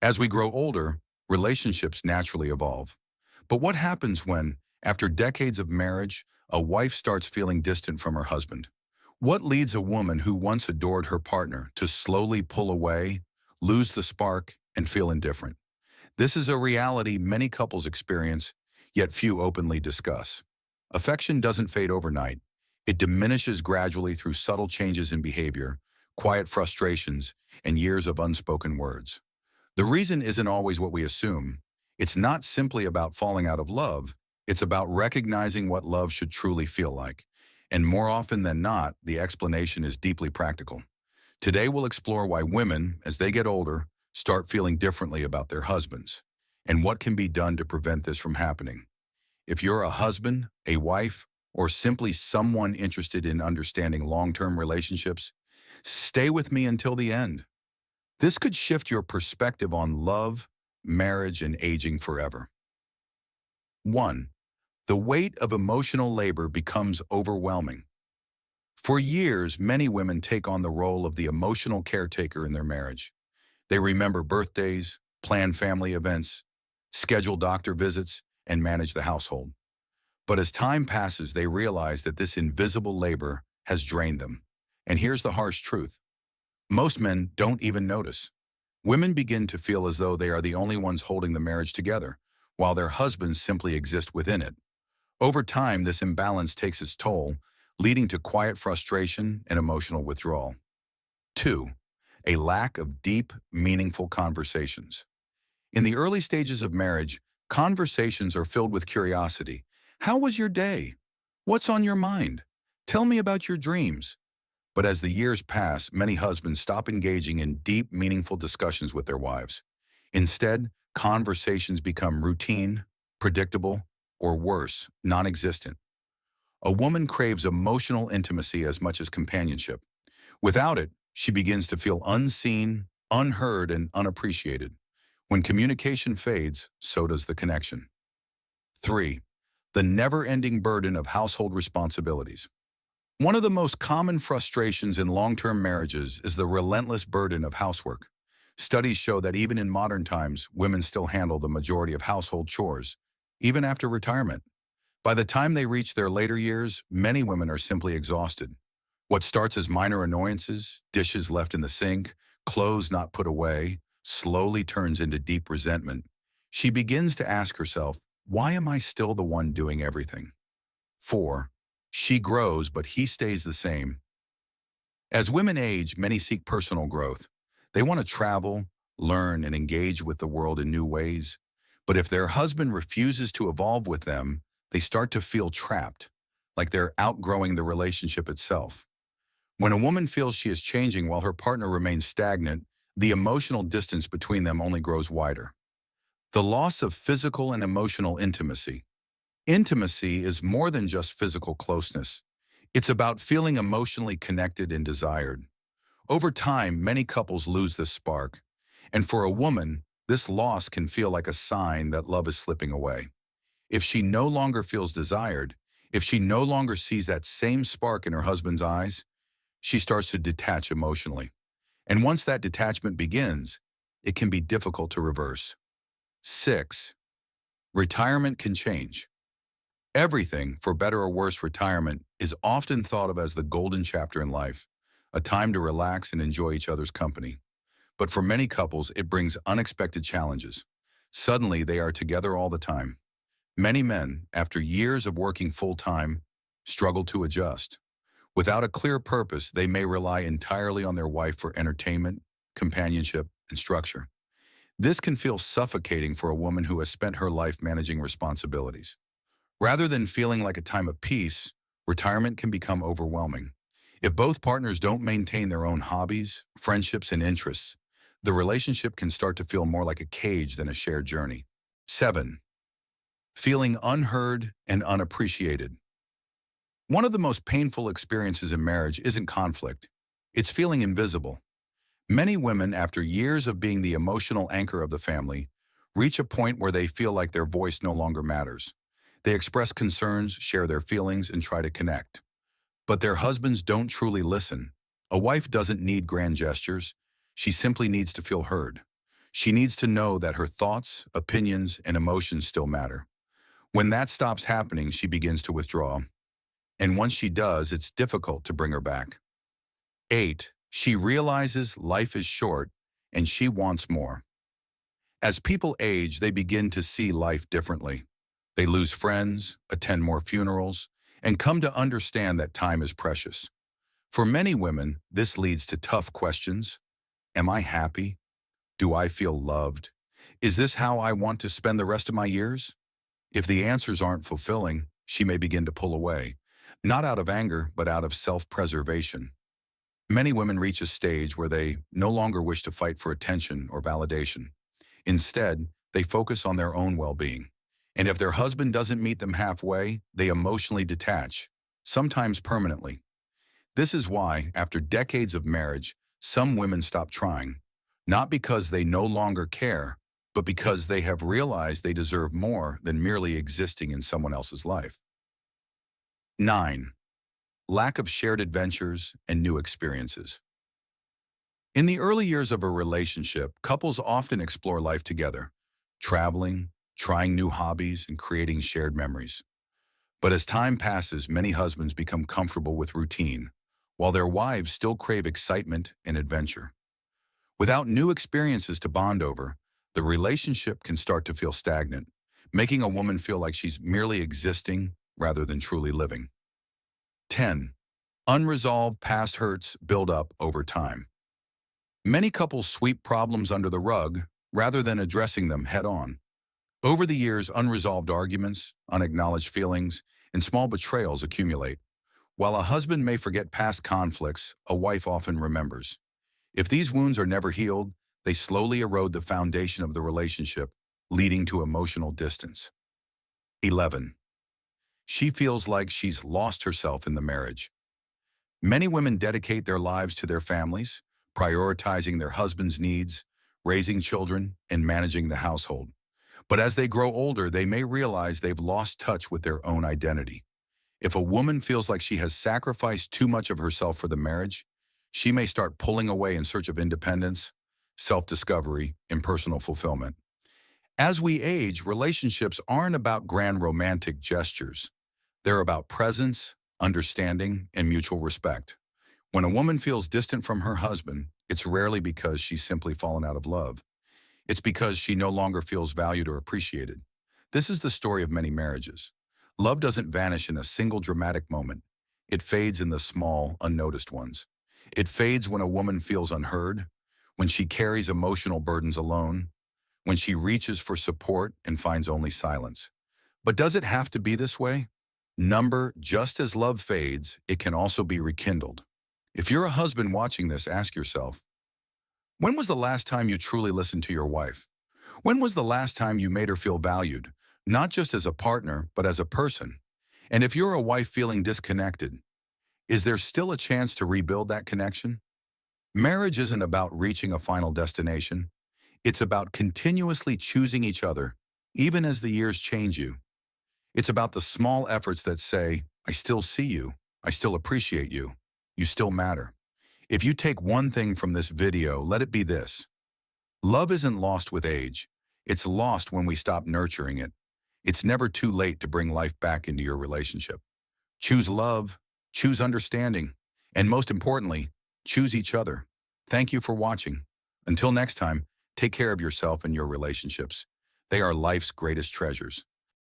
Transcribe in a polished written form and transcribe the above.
As we grow older, relationships naturally evolve. But what happens when, after decades of marriage, a wife starts feeling distant from her husband? What leads a woman who once adored her partner to slowly pull away, lose the spark, and feel indifferent? This is a reality many couples experience, yet few openly discuss. Affection doesn't fade overnight. It diminishes gradually through subtle changes in behavior, quiet frustrations, and years of unspoken words. The reason isn't always what we assume. It's not simply about falling out of love. It's about recognizing what love should truly feel like. And more often than not, the explanation is deeply practical. Today we'll explore why women, as they get older, start feeling differently about their husbands, and what can be done to prevent this from happening. If you're a husband, a wife, or simply someone interested in understanding long-term relationships, stay with me until the end. This could shift your perspective on love, marriage, and aging forever. 1. The weight of emotional labor becomes overwhelming. For years, many women take on the role of the emotional caretaker in their marriage. They remember birthdays, plan family events, schedule doctor visits, and manage the household. But as time passes, they realize that this invisible labor has drained them. And here's the harsh truth. Most men don't even notice. Women begin to feel as though they are the only ones holding the marriage together, while their husbands simply exist within it. Over time, this imbalance takes its toll, leading to quiet frustration and emotional withdrawal. 2. A lack of deep, meaningful conversations. In the early stages of marriage, conversations are filled with curiosity. How was your day? What's on your mind? Tell me about your dreams. But as the years pass, many husbands stop engaging in deep, meaningful discussions with their wives. Instead, conversations become routine, predictable, or worse, non-existent. A woman craves emotional intimacy as much as companionship. Without it, she begins to feel unseen, unheard, and unappreciated. When communication fades, so does the connection. 3. The never-ending burden of household responsibilities. One of the most common frustrations in long-term marriages is the relentless burden of housework. Studies show that even in modern times, women still handle the majority of household chores, even after retirement. By the time they reach their later years, many women are simply exhausted. What starts as minor annoyances, dishes left in the sink, clothes not put away, slowly turns into deep resentment. She begins to ask herself, why am I still the one doing everything? 4. She grows, but he stays the same. As women age, many seek personal growth. They want to travel, learn, and engage with the world in new ways. But if their husband refuses to evolve with them, they start to feel trapped, like they're outgrowing the relationship itself. When a woman feels she is changing while her partner remains stagnant, the emotional distance between them only grows wider. The loss of physical and emotional intimacy. Intimacy is more than just physical closeness. It's about feeling emotionally connected and desired. Over time, many couples lose this spark. And for a woman, this loss can feel like a sign that love is slipping away. If she no longer feels desired, if she no longer sees that same spark in her husband's eyes, she starts to detach emotionally. And once that detachment begins, it can be difficult to reverse. 6. Retirement can change. Everything, for better or worse, retirement is often thought of as the golden chapter in life, a time to relax and enjoy each other's company. But for many couples, it brings unexpected challenges. Suddenly, they are together all the time. Many men, after years of working full-time, struggle to adjust. Without a clear purpose, they may rely entirely on their wife for entertainment, companionship, and structure. This can feel suffocating for a woman who has spent her life managing responsibilities. Rather than feeling like a time of peace, retirement can become overwhelming. If both partners don't maintain their own hobbies, friendships, and interests, the relationship can start to feel more like a cage than a shared journey. 7. Feeling unheard and unappreciated. One of the most painful experiences in marriage isn't conflict. It's feeling invisible. Many women, after years of being the emotional anchor of the family, reach a point where they feel like their voice no longer matters. They express concerns, share their feelings, and try to connect. But their husbands don't truly listen. A wife doesn't need grand gestures. She simply needs to feel heard. She needs to know that her thoughts, opinions, and emotions still matter. When that stops happening, she begins to withdraw. And once she does, it's difficult to bring her back. 8. She realizes life is short and she wants more. As people age, they begin to see life differently. They lose friends, attend more funerals, and come to understand that time is precious. For many women, this leads to tough questions. Am I happy? Do I feel loved? Is this how I want to spend the rest of my years? If the answers aren't fulfilling, she may begin to pull away, not out of anger, but out of self-preservation. Many women reach a stage where they no longer wish to fight for attention or validation. Instead, they focus on their own well-being. And if their husband doesn't meet them halfway, they emotionally detach, sometimes permanently. This is why, after decades of marriage, some women stop trying, not because they no longer care, but because they have realized they deserve more than merely existing in someone else's life. 9. Lack of shared adventures and new experiences. In the early years of a relationship, couples often explore life together, traveling, trying new hobbies, and creating shared memories. But as time passes, many husbands become comfortable with routine, while their wives still crave excitement and adventure. Without new experiences to bond over, the relationship can start to feel stagnant, making a woman feel like she's merely existing rather than truly living. 10. Unresolved past hurts build up over time. Many couples sweep problems under the rug rather than addressing them head-on. Over the years, unresolved arguments, unacknowledged feelings, and small betrayals accumulate. While a husband may forget past conflicts, a wife often remembers. If these wounds are never healed, they slowly erode the foundation of the relationship, leading to emotional distance. 11. She feels like she's lost herself in the marriage. Many women dedicate their lives to their families, prioritizing their husband's needs, raising children, and managing the household. But as they grow older, they may realize they've lost touch with their own identity. If a woman feels like she has sacrificed too much of herself for the marriage, she may start pulling away in search of independence, self-discovery, and personal fulfillment. As we age, relationships aren't about grand romantic gestures. They're about presence, understanding, and mutual respect. When a woman feels distant from her husband, it's rarely because she's simply fallen out of love. It's because she no longer feels valued or appreciated. This is the story of many marriages. Love doesn't vanish in a single dramatic moment. It fades in the small, unnoticed ones. It fades when a woman feels unheard, when she carries emotional burdens alone, when she reaches for support and finds only silence. But does it have to be this way? Number, just as love fades, it can also be rekindled. If you're a husband watching this, ask yourself, when was the last time you truly listened to your wife? When was the last time you made her feel valued, not just as a partner, but as a person? And if you're a wife feeling disconnected, is there still a chance to rebuild that connection? Marriage isn't about reaching a final destination. It's about continuously choosing each other, even as the years change you. It's about the small efforts that say, I still see you, I still appreciate you, you still matter. If you take one thing from this video, let it be this. Love isn't lost with age. It's lost when we stop nurturing it. It's never too late to bring life back into your relationship. Choose love, choose understanding, and most importantly, choose each other. Thank you for watching. Until next time, take care of yourself and your relationships. They are life's greatest treasures.